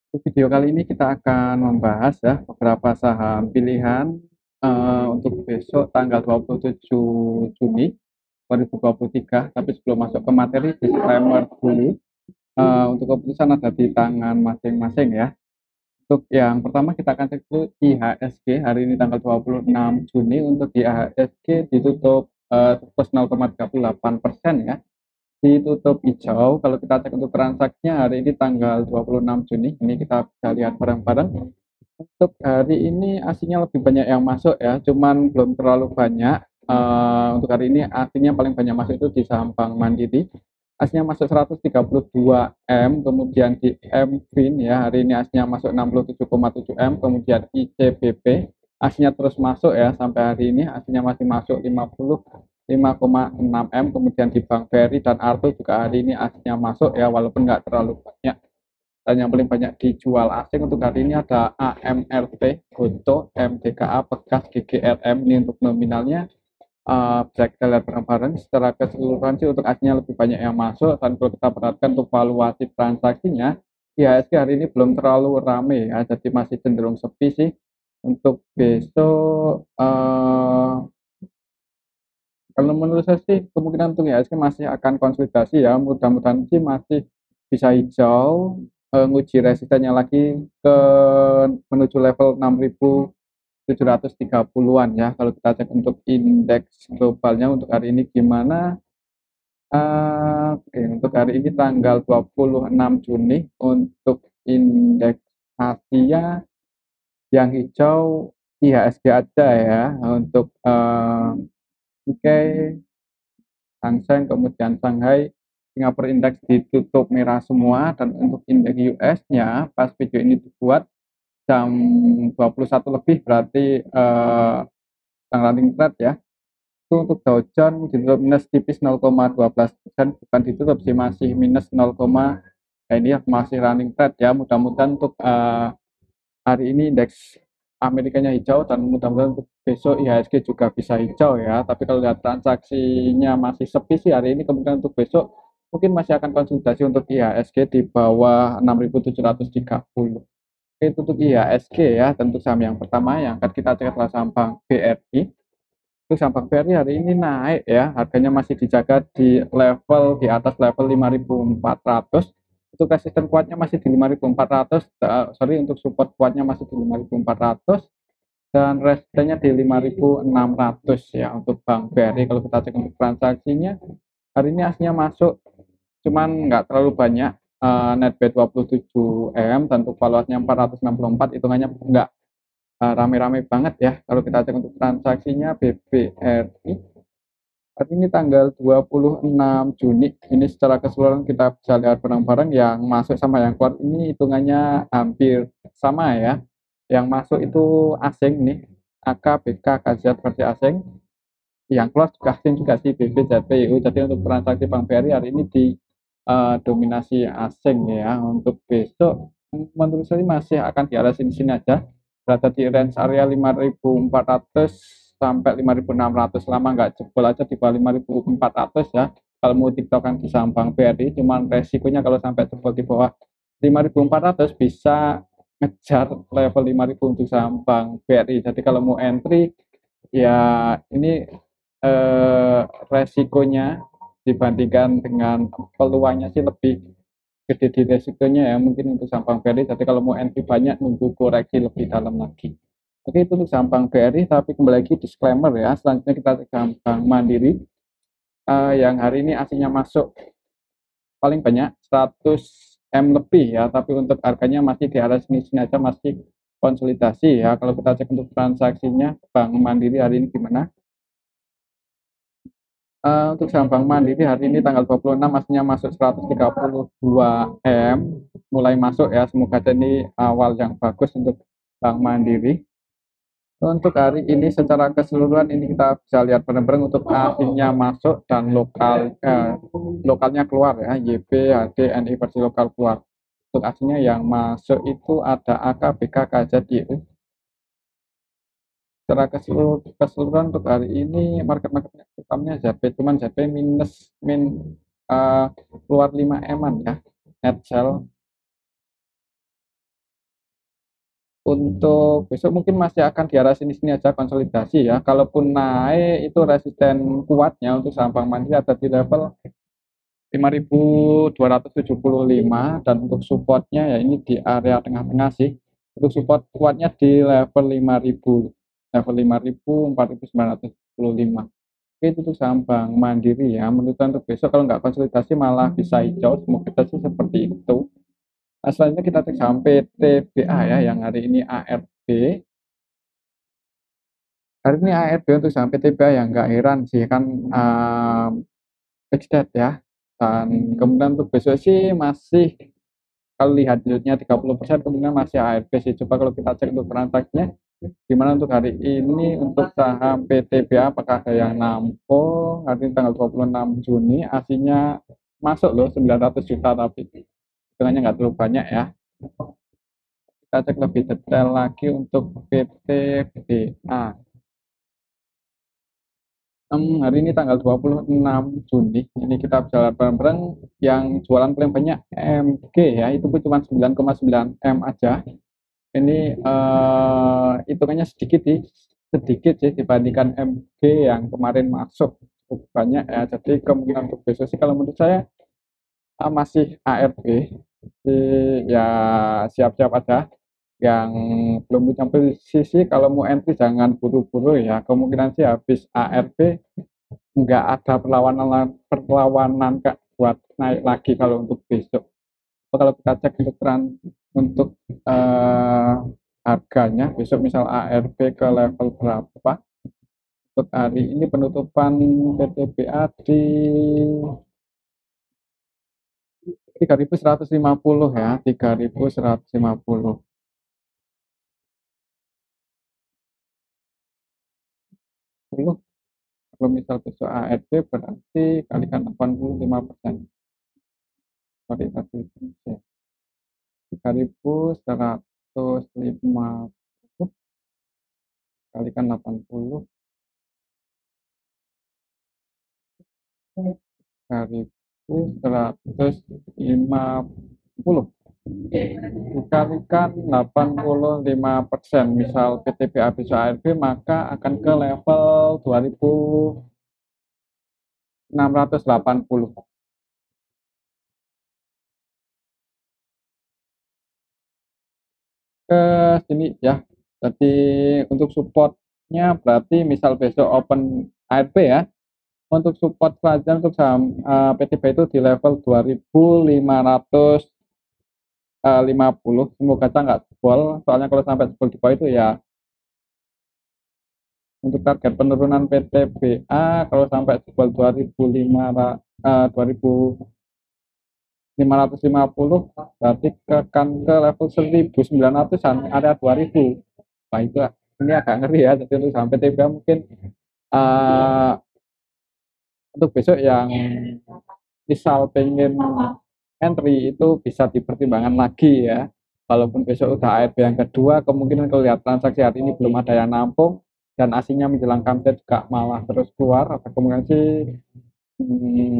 Untuk video kali ini kita akan membahas ya beberapa saham pilihan untuk besok tanggal 27 Juni 2023. Tapi sebelum masuk ke materi, disclaimer dulu. Untuk keputusan ada di tangan masing-masing ya. Untuk yang pertama kita akan cek dulu IHSG hari ini tanggal 26 Juni. Untuk IHSG ditutup plus 0,38% ya, ditutup hijau. Kalau kita cek untuk transaksinya hari ini tanggal 26 Juni, ini kita bisa lihat bareng-bareng. Untuk hari ini aslinya lebih banyak yang masuk ya, cuman belum terlalu banyak. Untuk hari ini aslinya paling banyak masuk itu di saham Bank Mandiri. Aslinya masuk 132 M, kemudian di MFIN ya, hari ini aslinya masuk 67,7 M, kemudian ICBP aslinya terus masuk ya, sampai hari ini aslinya masih masuk 55,6 M, kemudian di Bank BRI dan Arto juga hari ini aslinya masuk ya, walaupun nggak terlalu banyak. Dan yang paling banyak dijual asing untuk hari ini ada AMRT, Gonto, MDKA, Pegas, GGRM. Ini untuk nominalnya. Bisa kita lihat bareng-bareng. Secara keseluruhan sih untuk aslinya lebih banyak yang masuk, dan kalau kita perhatikan untuk valuasi transaksinya, IHSG hari ini belum terlalu rame ya, jadi masih cenderung sepi sih. Untuk besok kalau menurut saya sih kemungkinan untuk IHSG masih akan konsolidasi ya, mudah-mudahan sih masih bisa hijau, nguji resistennya lagi ke menuju level 6.730-an ya. Kalau kita cek untuk indeks globalnya untuk hari ini gimana? Oke, untuk hari ini tanggal 26 Juni untuk indeks Asia yang hijau IHSG aja ya. Untuk Nikkei, Hang Seng, kemudian Shanghai, Singapore Index ditutup merah semua. Dan untuk indeks US-nya pas video ini dibuat jam 21 lebih, berarti yang running trade ya. Itu untuk Dow Jones ditutup minus tipis 0,12%, bukan ditutup sih, masih minus 0, ya ini ya masih running trade ya. Mudah-mudahan untuk hari ini indeks Amerikanya hijau, dan mudah-mudahan untuk besok IHSG juga bisa hijau ya. Tapi kalau lihat transaksinya masih sepi sih hari ini, kemungkinan untuk besok mungkin masih akan konsolidasi untuk IHSG di bawah 6.730. Itu untuk IHSG ya. Tentu saham yang pertama yang akan kita cek adalah saham Bank BRI. Itu saham Bank BRI hari ini naik ya, harganya masih dijaga di level di atas level 5.400. Untuk resisten kuatnya masih di 5.400, sorry, untuk support kuatnya masih di 5.400, dan resistennya di 5.600 ya untuk Bank BRI. Kalau kita cek untuk transaksinya hari ini aslinya masuk, cuman nggak terlalu banyak. Net B 27 M dan untuk valuasinya 464, hitungannya nggak rame-rame banget ya. Kalau kita cek untuk transaksinya BBRI hari ini tanggal 26 Juni, ini secara keseluruhan kita bisa lihat bareng-barang, yang masuk sama yang keluar ini hitungannya hampir sama ya. Yang masuk itu asing nih, AK, BK, KZ versi asing. Yang keluar juga asing juga sih, BB, ZPU. Jadi untuk transaksi Bank BRI hari ini di dominasi asing ya. Untuk besok menurut saya masih akan di arah sini-sini aja, berada di range area 5.400 sampai 5.600. Lama nggak jebol aja di bawah 5.400 ya, kalau mau tiktokan di saham Bank BRI. Cuman resikonya kalau sampai jebol di bawah 5.400 bisa ngejar level 5.000 untuk saham Bank BRI. Jadi kalau mau entry ya ini resikonya dibandingkan dengan peluangnya sih lebih gede di resikonya ya, mungkin untuk saham Bank BRI. Jadi kalau mau entry banyak, nunggu koreksi lebih dalam lagi. Oke, itu untuk saham Bank BRI. Tapi kembali lagi disclaimer ya, selanjutnya kita ke saham Bank Mandiri, yang hari ini aslinya masuk paling banyak 100 M lebih ya, tapi untuk harganya masih di arah sini-sini aja, masih konsolidasi ya. Kalau kita cek untuk transaksinya Bank Mandiri hari ini gimana? Untuk saham Bank Mandiri hari ini tanggal 26 masnya masuk 132 M, mulai masuk ya. Semoga ini awal yang bagus untuk Bank Mandiri. Untuk hari ini secara keseluruhan ini kita bisa lihat bareng-bareng untuk asingnya masuk dan lokalnya keluar ya, YB, HD, NI versi lokal keluar. Untuk asingnya yang masuk itu ada AK, BK, KZ, YU. Secara keseluruhan untuk hari ini market-market utamanya ZP, cuman ZP keluar 5 eman ya, net sell. Untuk besok mungkin masih akan di arah sini-sini aja konsolidasi ya. Kalaupun naik itu resisten kuatnya untuk saham Bank Mandiri ada di level 5.275 dan untuk supportnya ya ini di area tengah-tengah sih. Untuk support kuatnya di level 5.000, level 5.000, 4.975. Oke, itu tuh saham Bank Mandiri ya. Menurut saya untuk besok kalau nggak konsolidasi malah bisa hijau. Semoga kita sih seperti itu. Nah, selanjutnya kita cek saham PTBA ya yang hari ini ARB. Hari ini ARB untuk saham PTBA yang nggak heran sih kan fixed ya. Dan kemudian untuk besok sih masih kalau lihat yieldnya 30% kemungkinan masih ARB sih. Coba kalau kita cek untuk transaksinya gimana untuk hari ini untuk saham PTBA apakah ada yang nampung hari ini tanggal 26 Juni aslinya masuk loh 900 juta tapi hitungannya nggak terlalu banyak ya. Kita cek lebih detail lagi untuk PTBA. Hari ini tanggal 26 Juni ini kita bicara bareng-bareng yang jualan paling banyak MG ya itu pun cuma 9,9 M aja. Ini hitungannya sedikit sih dibandingkan MG yang kemarin masuk cukup banyak ya. Jadi kemungkinan untuk besok sih kalau menurut saya masih ARB. Jadi ya siap-siap aja. Yang belum punya posisi kalau mau entry jangan buru-buru ya. Kemungkinan sih habis ARB nggak ada perlawanan Kak buat naik lagi kalau untuk besok. Kalau kita cek untuk untuk eh, harganya besok misal ARB ke level berapa untuk hari ini penutupan PTBA di 3.150 ya 3.150 kalau misal besok ARB berarti kalikan 85%. Sorry tadi 3.150 kalikan 80 3.150 dikalikan 85%, misal PTB habis ARB maka akan ke level 2.680. Ke sini ya. Jadi untuk supportnya berarti misal besok open ARB ya. Untuk support selanjutnya untuk saham PTB itu di level 2.550. Semoga kita nggak jebol. Soalnya kalau sampai jebol di bawah itu ya untuk target penurunan PTBA kalau sampai jebol 2.550 berarti akan ke level 1.900-an area 2.000. Wah itu ini agak ngeri ya. Jadi untuk saham PTBA mungkin uh, untuk besok yang misal pengen entry itu bisa dipertimbangkan lagi ya. Walaupun besok udah ARB yang kedua, kemungkinan kalau lihat transaksi hari ini belum ada yang nampung dan aslinya menjelang comeback juga malah terus keluar. Ada kemungkinan sih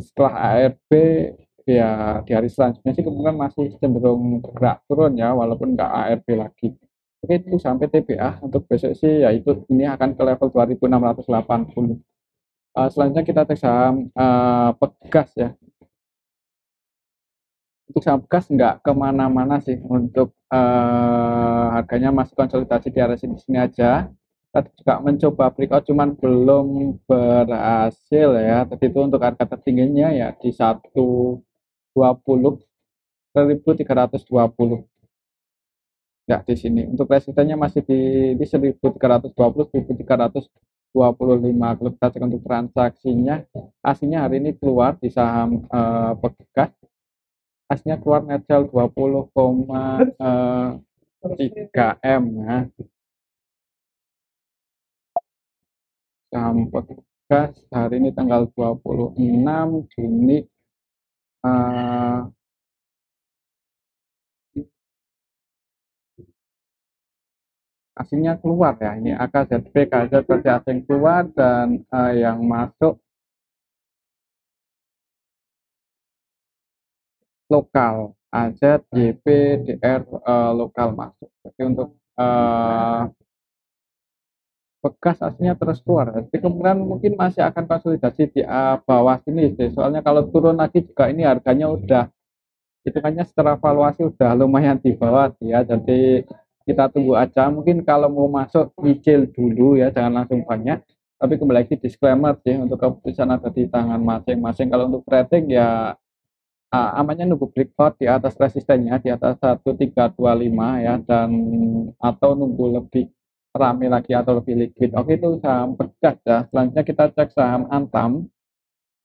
setelah ARB ya di hari selanjutnya sih kemungkinan masih cenderung bergerak turun ya walaupun nggak ARB lagi. Oke itu sampai TBA untuk besok sih ya itu ini akan ke level 2.680. Selanjutnya kita cek saham Pegas ya. Untuk saham Pegas nggak kemana-mana sih untuk harganya masih konsolidasi di area sini-sini aja. Tadi juga mencoba breakout cuman belum berhasil ya. Tadi itu untuk harga tertingginya ya di 120 1.320 ya di sini. Untuk resistennya masih di 1.320 1.325. Kalau kita cek untuk transaksinya aslinya hari ini keluar di saham Pegas asnya keluar netzel 20,3 M ya. Sampai gas hari ini tanggal 26 Juni uh, aslinya keluar ya ini AKZP KZ versi asing keluar dan yang masuk lokal AZ YP DR lokal masuk. Jadi untuk eh, bekas aslinya terus keluar. Jadi kemungkinan mungkin masih akan konsolidasi di bawah sini sih. Soalnya kalau turun lagi juga ini harganya udah hitungannya secara valuasi udah lumayan di bawah sih ya. Jadi kita tunggu aja. Mungkin kalau mau masuk nyicil dulu ya, jangan langsung banyak. Tapi kembali lagi disclaimer sih untuk keputusan ada di tangan masing-masing. Kalau untuk trading ya amannya nunggu breakout di atas resistennya di atas 1325 ya, dan atau nunggu lebih rame lagi atau lebih liquid. Oke, itu saham pegas ya. Selanjutnya kita cek saham Antam.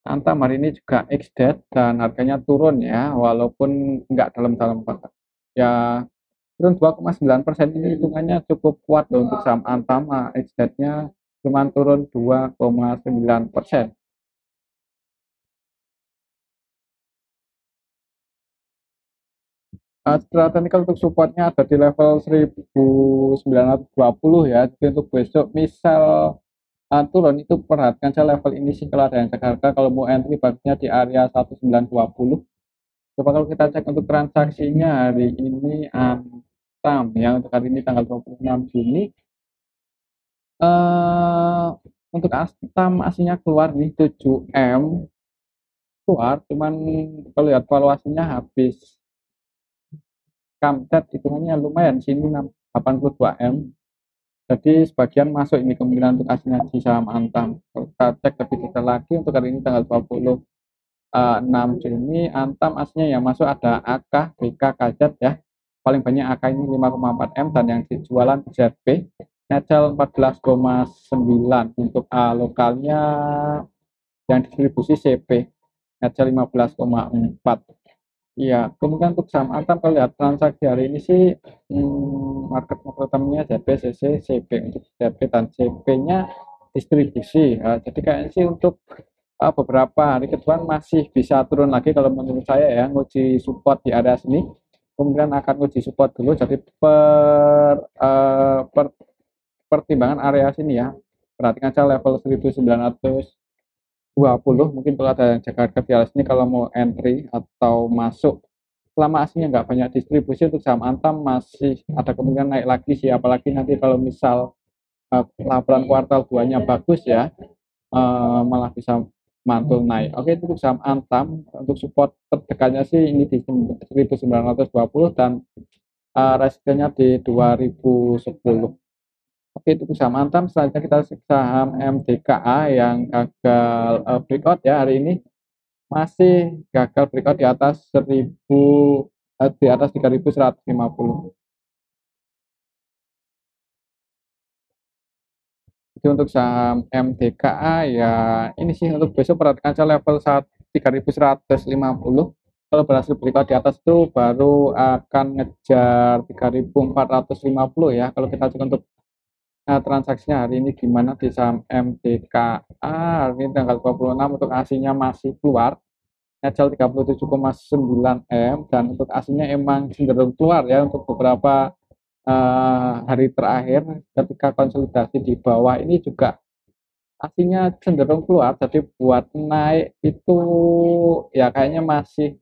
Antam hari ini juga XDET dan harganya turun ya, walaupun nggak dalam-dalam banget. Ya, turun 2,9% ini hitungannya cukup kuat loh untuk saham Antam. XDET-nya cuma turun 2,9%. Secara teknikal untuk supportnya ada di level 1920 ya. Jadi untuk besok misal turun itu perhatikan saya level ini sih kalau ada yang cek harga, kalau mau entry bagusnya di area 1920. Coba kalau kita cek untuk transaksinya hari ini Antam ya, untuk hari ini tanggal 26 Juni eh untuk Antam aslinya keluar di 7M keluar, cuman kalau lihat valuasinya habis kamset hitungannya lumayan sini 82M. Jadi sebagian masuk ini kemungkinan untuk aslinya di saham Antam. Kalau kita cek lebih detail lagi untuk hari ini tanggal 26 Juni, Antam aslinya yang masuk ada AK, BK, KZ ya. Paling banyak AK ini 5,4M dan yang dijualan ZP Netzel 14,9 untuk lokalnya yang distribusi CP Netzel 15,4. Iya, kemudian untuk saham Antam kalau lihat transaksi hari ini sih market utamanya ZP, CC, CP. Untuk ZP dan CP-nya distribusi. Jadi kayaknya sih untuk beberapa hari ke depan masih bisa turun lagi kalau menurut saya ya, nguji support di area sini. Kemudian akan nguji support dulu. Jadi pertimbangan area sini ya. Perhatikan saja level 1920, mungkin kalau ada yang jaga harga di atas ini kalau mau entry atau masuk, selama aslinya nggak banyak distribusi untuk saham Antam masih ada kemungkinan naik lagi sih, apalagi nanti kalau misal laporan kuartal 2-nya bagus ya, malah bisa mantul naik. Oke, itu untuk saham Antam. Untuk support terdekatnya sih ini di 1920 dan resistennya di 2010. Oke, itu saham Antam. Selanjutnya kita saham MDKA yang gagal breakout ya hari ini, masih gagal breakout di atas 3150. Jadi untuk saham MDKA ya ini sih untuk besok perhatikan saya level 3150. Kalau berhasil breakout di atas itu baru akan ngejar 3450 ya. Kalau kita cek untuk transaksinya hari ini gimana di saham MDKA hari ini tanggal 26 untuk aslinya masih keluar ngejal 37,9 M, dan untuk aslinya emang cenderung keluar ya untuk beberapa hari terakhir. Ketika konsolidasi di bawah ini juga aslinya cenderung keluar, jadi buat naik itu ya kayaknya masih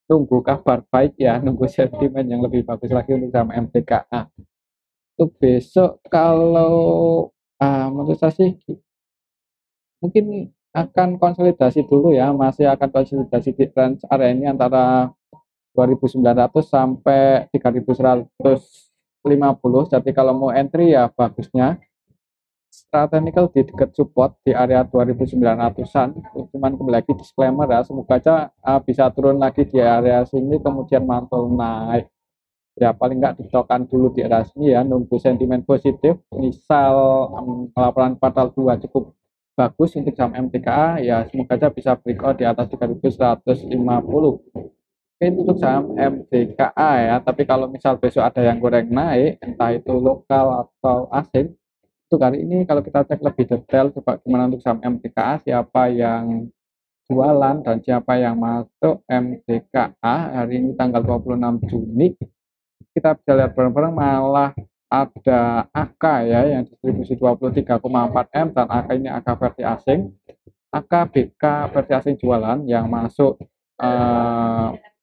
tunggu kabar baik ya, nunggu sentimen yang lebih bagus lagi untuk saham MDKA. Untuk besok kalau menurut saya sih mungkin akan konsolidasi dulu ya, masih akan konsolidasi di range area ini antara 2.900 sampai 3.150. Jadi kalau mau entry ya bagusnya secara technical di dekat support di area 2.900-an. Cuman kembali lagi disclaimer ya, semoga aja bisa turun lagi di area sini kemudian mantul naik. Ya paling nggak ditokan dulu di area sini ya, nunggu sentimen positif. Misal laporan kuartal 2 cukup bagus untuk saham MTKA ya, semoga aja bisa breakout di atas 3.150. Oke, itu untuk saham MDKA ya. Tapi kalau misal besok ada yang goreng naik, entah itu lokal atau asing, untuk hari ini kalau kita cek lebih detail, coba gimana untuk saham MDKA, siapa yang jualan dan siapa yang masuk MDKA hari ini tanggal 26 Juni. Kita bisa lihat bareng-bareng malah ada AK ya yang distribusi 23,4 M, dan AK ini AK versi asing. AK BK versi asing jualan, yang masuk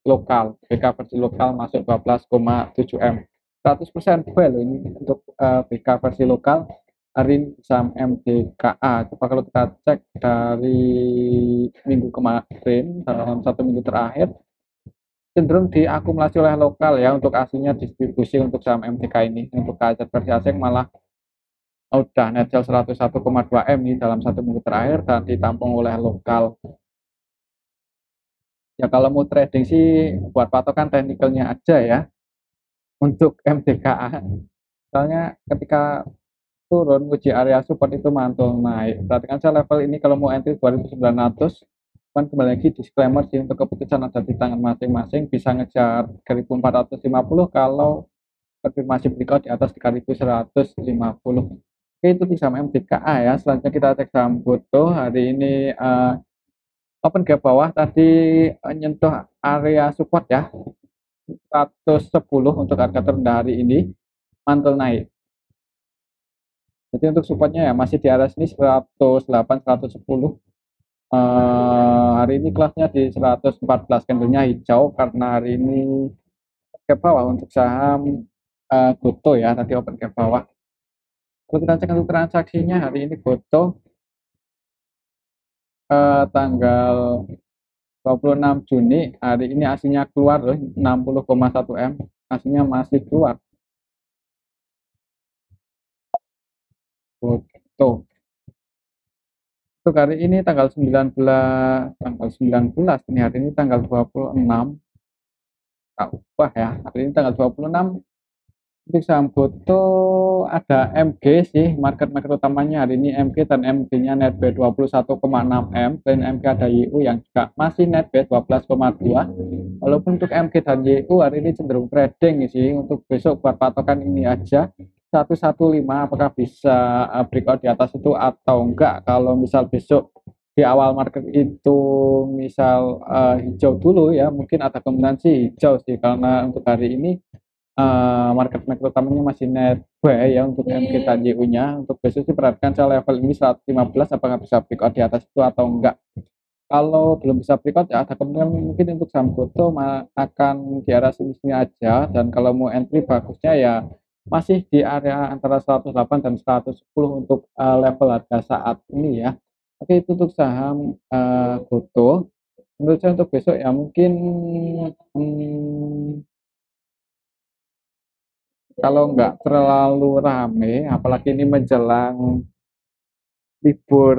lokal, BK versi lokal masuk 12,7 M. 100% buy loh ini untuk BK versi lokal hari ini saham MDKA. Coba kalau kita cek dari minggu kemarin dalam 1 minggu terakhir cenderung diakumulasi oleh lokal ya untuk aslinya distribusi untuk saham MDK ini. Untuk aset versi asing malah udah net sell 101,2 M nih dalam 1 minggu terakhir dan ditampung oleh lokal. Ya kalau mau trading sih buat patokan teknikalnya aja ya untuk MDKA. Soalnya ketika turun uji area support itu mantul naik. Perhatikan saya level ini kalau mau entry 2.900. Cuman kembali lagi disclaimer sih untuk keputusan ada di tangan masing-masing, bisa ngejar 3.450 kalau konfirmasi breakout di atas 3.150. Oke, itu di saham MDKA ya. Selanjutnya kita cek saham Goto. Hari ini open gap bawah tadi nyentuh area support ya 110 untuk harga terendah hari ini, mantul naik. Jadi untuk supportnya ya masih di area sini 108 110. Hari ini kelasnya di 114, candlenya hijau karena hari ini gap bawah untuk saham Goto ya, tadi open gap bawah. Kalau kita cek untuk transaksinya hari ini Goto tanggal 26 Juni hari ini aslinya keluar loh 60,1 M, aslinya masih keluar Goto. Untuk hari ini tanggal 19 ini hari ini tanggal 26, tak ubah ya, hari ini tanggal 26. Untuk saham Goto ada MG sih, market utamanya hari ini MG dan MG-nya net B 21,6 M, dan MG ada YU yang juga masih net B 12,2. Walaupun untuk MG dan YU hari ini cenderung trading sih, untuk besok buat patokan ini aja 115 apakah bisa breakout di atas itu atau enggak. Kalau misal besok di awal market itu misal hijau dulu ya, mungkin ada kemungkinan sih hijau sih, karena untuk hari ini market makro utamanya masih net buy ya untuk MG dan YU-nya. Untuk besok sih perhatikan saya level ini 115 apakah bisa breakout di atas itu atau enggak. Kalau belum bisa breakout ya ada kemungkinan mungkin untuk saham Goto akan di arah sini-sini aja, dan kalau mau entry bagusnya ya masih di area antara 108 dan 110 untuk level harga saat ini ya. Oke, itu untuk saham Goto. Menurut saya untuk besok ya mungkin hmm, kalau nggak terlalu rame, apalagi ini menjelang libur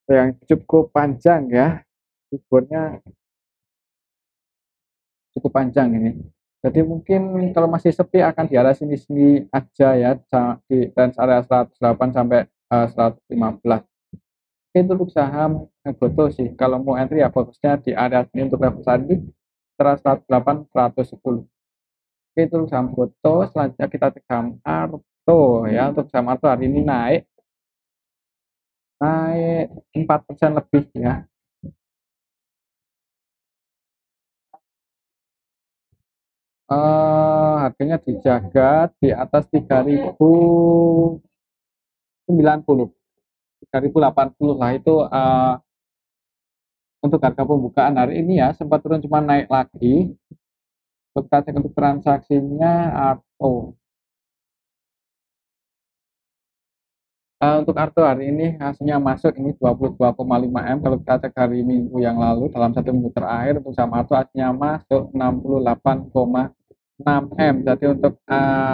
yang cukup panjang ya, liburnya cukup panjang ini. Jadi mungkin kalau masih sepi akan di arah sini-sini aja ya, di range area 108 sampai 115. Itu untuk saham Goto sih. Kalau mau entry ya fokusnya di area sini untuk level tadi antara 108 110. Itu untuk saham Goto. Selanjutnya kita cek saham Arto ya. Untuk saham Arto hari ini naik 4% lebih ya. Harganya dijaga di atas 3.090, 3.080 lah itu untuk harga pembukaan hari ini ya, sempat turun cuma naik lagi. Kita cek untuk transaksinya Arto. Untuk Arto hari ini hasilnya masuk ini 22,5 M. Kalau kita cek hari Minggu yang lalu dalam 1 minggu terakhir untuk saham Arto hasilnya masuk 68,6 M. Jadi untuk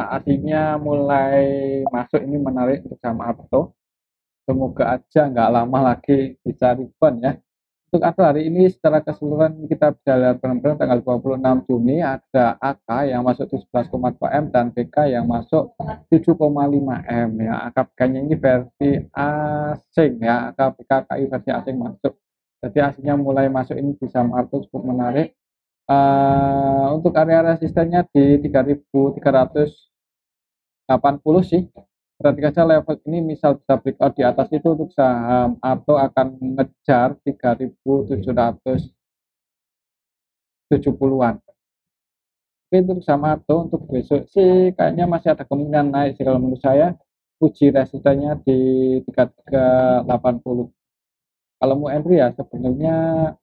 aslinya mulai masuk ini menarik untuk saham Arto. Semoga aja nggak lama lagi bisa rebound ya. Untuk Arto hari ini secara keseluruhan kita bisa lihat benar-benar tanggal 26 Juni ada AK yang masuk 17,2 M dan BK yang masuk 7,5 M ya. AK BK-nya ini versi asing ya, AK BK KI versi asing masuk. Jadi aslinya mulai masuk ini bisa Arto cukup menarik. Untuk area resistennya di 3.380 sih. Berarti saja level ini misal bisa breakout di atas itu untuk saham atau akan mengejar 3.770-an. Oke, untuk saham atau untuk besok sih kayaknya masih ada kemungkinan naik sih kalau menurut saya. Uji resistennya di 3380. Kalau mau entry ya sebenarnya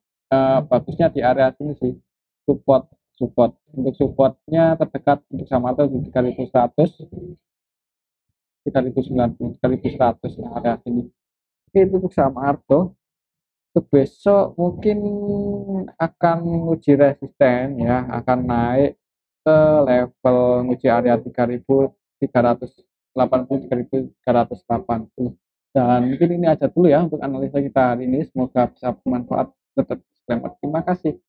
bagusnya di area sini sih. Support support. Untuk supportnya terdekat untuk Samarta di 3100, 3090, 3100 lah area sini. Oke, itu untuk Samarta. Untuk besok mungkin akan uji resisten ya, akan naik ke level uji area 3380, 3380. Dan mungkin ini aja dulu ya untuk analisa kita hari ini. Semoga bisa bermanfaat. Tetap selamat. Terima kasih.